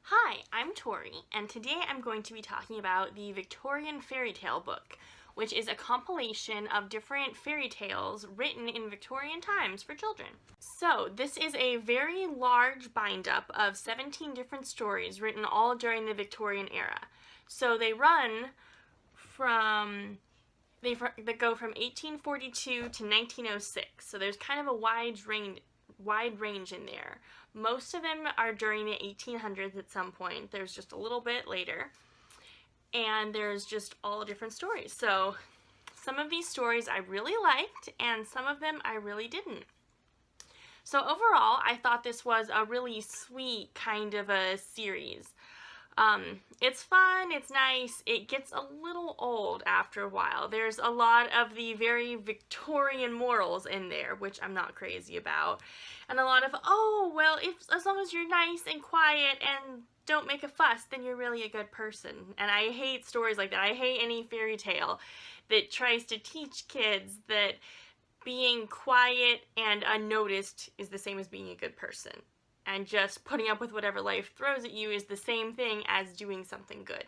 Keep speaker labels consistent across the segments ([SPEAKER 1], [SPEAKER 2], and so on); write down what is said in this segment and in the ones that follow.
[SPEAKER 1] Hi, I'm Tori, and today I'm going to be talking about the Victorian Fairy Tale Book, which is a compilation of different fairy tales written in Victorian times for children. So, this is a very large bind-up of 17 different stories written all during the Victorian era. So they run from they go from 1842 to 1906. So there's kind of a wide range in there. Most of them are during the 1800s at some point. There's just a little bit later. And there's just all different stories. So some of these stories I really liked, and some of them I really didn't. So overall, I thought this was a really sweet kind of a series. It's fun, it's nice, it gets a little old after a while. There's a lot of the very Victorian morals in there, which I'm not crazy about. And a lot of, oh, well, as long as you're nice and quiet and don't make a fuss, then you're really a good person. And I hate stories like that. I hate any fairy tale that tries to teach kids that being quiet and unnoticed is the same as being a good person. And just putting up with whatever life throws at you is the same thing as doing something good.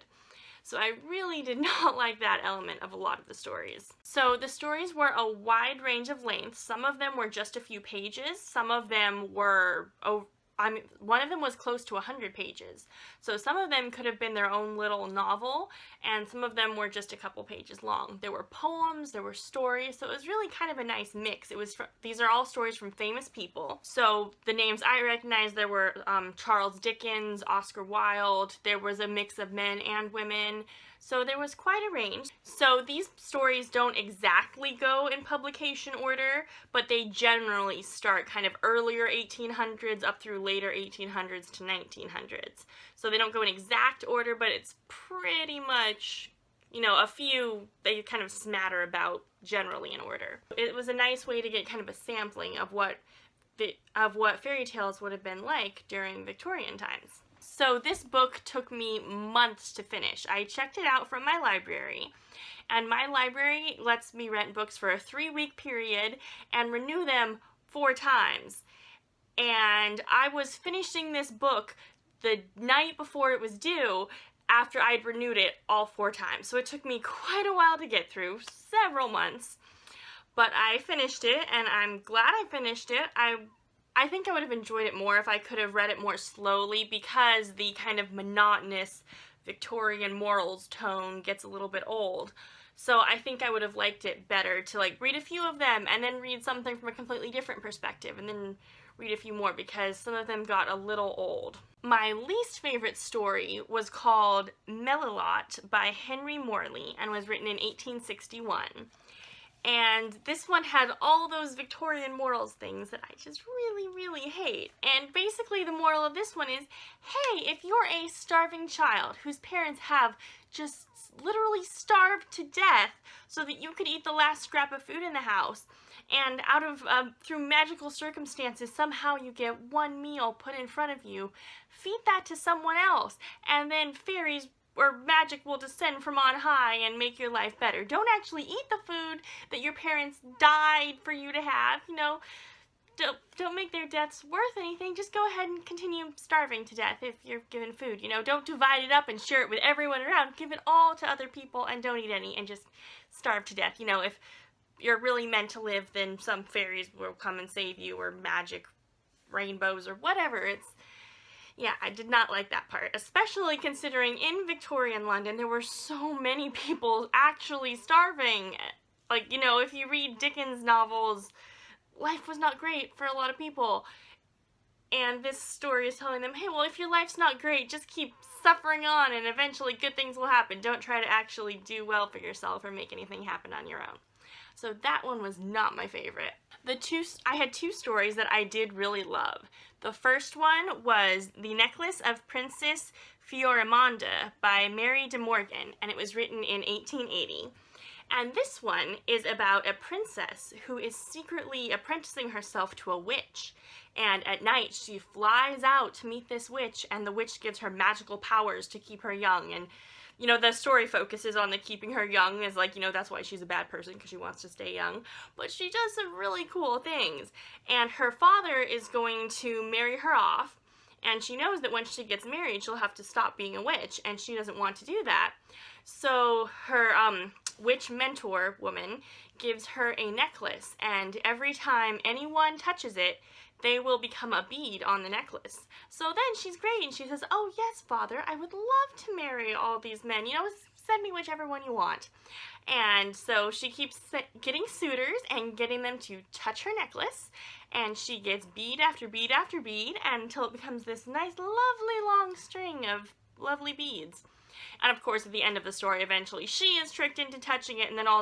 [SPEAKER 1] So I really did not like that element of a lot of the stories. So the stories were a wide range of lengths. Some of them were just a few pages. Some of them were, one of them was close to 100 pages. So some of them could have been their own little novel, and some of them were just a couple pages long. There were poems, there were stories, so it was really kind of a nice mix. These are all stories from famous people. So the names I recognized, there were Charles Dickens, Oscar Wilde, there was a mix of men and women. So there was quite a range. So these stories don't exactly go in publication order, but they generally start kind of earlier 1800s up through later 1800s to 1900s. So they don't go in exact order, but it's pretty much, a few they kind of smatter about generally in order. It was a nice way to get kind of a sampling of what fairy tales would have been like during Victorian times. So this book took me months to finish. I checked it out from my library, and my library lets me rent books for a 3-week period and renew them 4 times. And I was finishing this book the night before it was due after I'd renewed it all 4 times. So it took me quite a while to get through, several months. But I finished it, and I'm glad I finished it. I think I would have enjoyed it more if I could have read it more slowly, because the kind of monotonous Victorian morals tone gets a little bit old. So I think I would have liked it better to read a few of them and then read something from a completely different perspective and then read a few more, because some of them got a little old. My least favorite story was called Melilot by Henry Morley and was written in 1861. And this one had all those Victorian morals things that I just really, really hate. And basically the moral of this one is, hey, if you're a starving child whose parents have just literally starved to death so that you could eat the last scrap of food in the house, and through magical circumstances, somehow you get one meal put in front of you, feed that to someone else, and then fairies or magic will descend from on high and make your life better. Don't actually eat the food that your parents died for you to have, Don't make their deaths worth anything. Just go ahead and continue starving to death if you're given food, Don't divide it up and share it with everyone around. Give it all to other people and don't eat any and just starve to death. If you're really meant to live, then some fairies will come and save you, or magic rainbows or whatever. Yeah, I did not like that part, especially considering in Victorian London there were so many people actually starving. If you read Dickens novels, life was not great for a lot of people. And this story is telling them, hey, well, if your life's not great, just keep suffering on and eventually good things will happen. Don't try to actually do well for yourself or make anything happen on your own. So that one was not my favorite. I had 2 stories that I did really love. The first one was The Necklace of Princess Fioramonda by Mary de Morgan, and it was written in 1880. And this one is about a princess who is secretly apprenticing herself to a witch. And at night she flies out to meet this witch, and the witch gives her magical powers to keep her young. And the story focuses on the keeping her young as that's why she's a bad person, because she wants to stay young. But she does some really cool things. And her father is going to marry her off, and she knows that when she gets married, she'll have to stop being a witch, and she doesn't want to do that. So her witch mentor woman gives her a necklace, and every time anyone touches it, they will become a bead on the necklace. So then she's great, and she says, "Oh yes, Father, I would love to marry all these men. You know, send me whichever one you want." And so she keeps getting suitors and getting them to touch her necklace, and she gets bead after bead after bead until it becomes this nice, lovely long string of lovely beads. And of course, at the end of the story, eventually she is tricked into touching it, and then all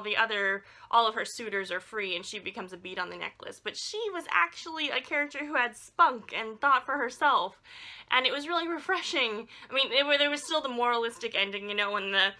[SPEAKER 1] of her suitors are free, and she becomes a bead on the necklace. But she was actually a character who had spunk and thought for herself, and it was really refreshing. I mean, there was still the moralistic ending, you know, and the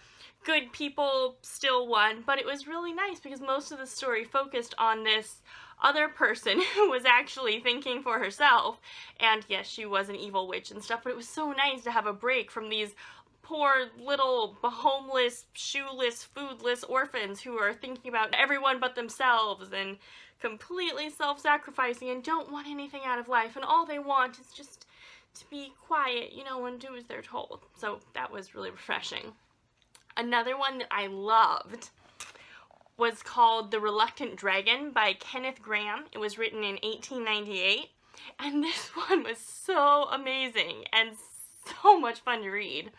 [SPEAKER 1] good people still won, but it was really nice because most of the story focused on this other person who was actually thinking for herself. And yes, she was an evil witch and stuff, but it was so nice to have a break from these poor little homeless, shoeless, foodless orphans who are thinking about everyone but themselves and completely self-sacrificing and don't want anything out of life, and all they want is just to be quiet, you know, and do as they're told. So that was really refreshing. Another one that I loved was called The Reluctant Dragon by Kenneth Grahame. It was written in 1898, and this one was so amazing and so much fun to read.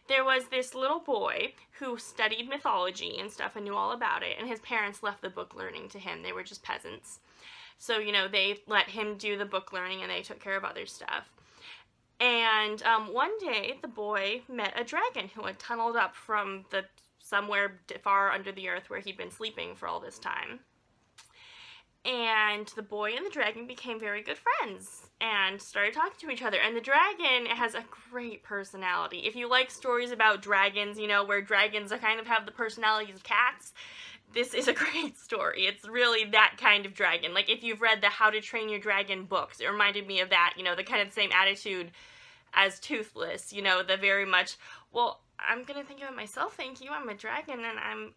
[SPEAKER 1] There was this little boy who studied mythology and stuff and knew all about it, and his parents left the book learning to him. They were just peasants. So, you know, they let him do the book learning and they took care of other stuff. And one day, the boy met a dragon who had tunneled up from somewhere far under the earth where he'd been sleeping for all this time. And the boy and the dragon became very good friends and started talking to each other. And the dragon has a great personality. If you like stories about dragons, you know, where dragons kind of have the personalities of cats, this is a great story. It's really that kind of dragon. Like, if you've read the How to Train Your Dragon books, it reminded me of that, you know, the kind of same attitude as Toothless, you know, the very much, well, I'm gonna think of it myself, thank you, I'm a dragon, and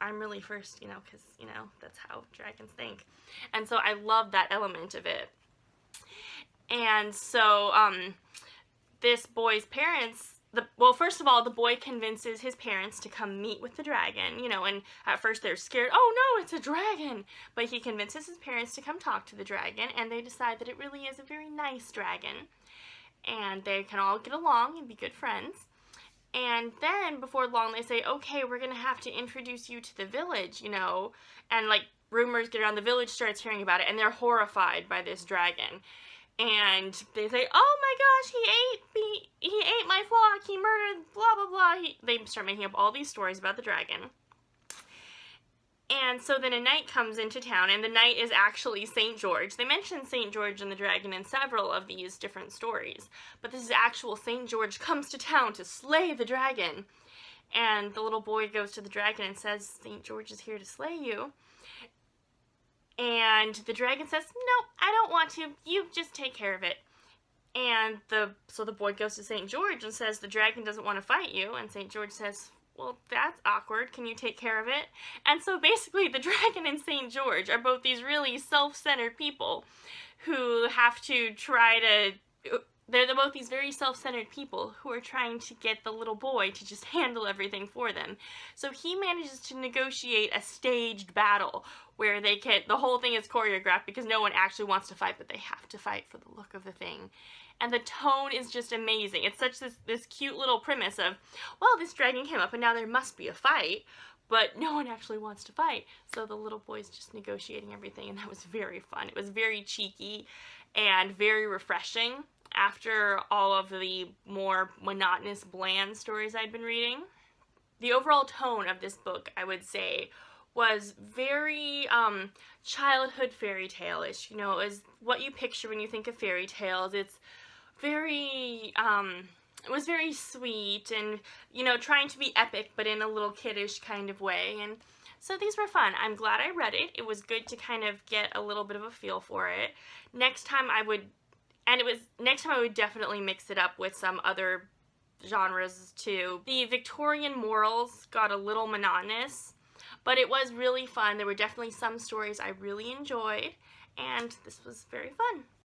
[SPEAKER 1] I'm really first, you know, because, you know, that's how dragons think. And so I love that element of it. And so, this boy's parents, well, first of all, the boy convinces his parents to come meet with the dragon, you know, and at first they're scared, oh no, it's a dragon, but he convinces his parents to come talk to the dragon, and they decide that it really is a very nice dragon, and they can all get along and be good friends. And then, before long, they say, okay, we're gonna have to introduce you to the village, you know, and, like, rumors get around, the village starts hearing about it, and they're horrified by this dragon. And they say, oh my gosh, he ate my flock, he murdered, blah, blah, blah. They start making up all these stories about the dragon. And so then a knight comes into town, and the knight is actually St. George. They mention St. George and the dragon in several of these different stories, but this is actual St. George comes to town to slay the dragon. And the little boy goes to the dragon and says, St. George is here to slay you. And the dragon says, no, I don't want to, you just take care of it. And so the boy goes to St. George and says, the dragon doesn't want to fight you, and St. George says, well, that's awkward, can you take care of it? And so basically the dragon and St. George are both these really self-centered people who have to they're both these very self-centered people who are trying to get the little boy to just handle everything for them. So he manages to negotiate a staged battle where the whole thing is choreographed because no one actually wants to fight, but they have to fight for the look of the thing. And the tone is just amazing. It's such this cute little premise of, well, this dragon came up and now there must be a fight, but no one actually wants to fight. So the little boy's just negotiating everything, and that was very fun. It was very cheeky and very refreshing after all of the more monotonous, bland stories I'd been reading. The overall tone of this book, I would say, was very childhood fairy tale-ish. You know, it was what you picture when you think of fairy tales. It's very, it was very sweet and, you know, trying to be epic, but in a little kiddish kind of way. And so these were fun. I'm glad I read it. It was good to kind of get a little bit of a feel for it. Next time I would definitely mix it up with some other genres too. The Victorian morals got a little monotonous, but it was really fun. There were definitely some stories I really enjoyed, and this was very fun.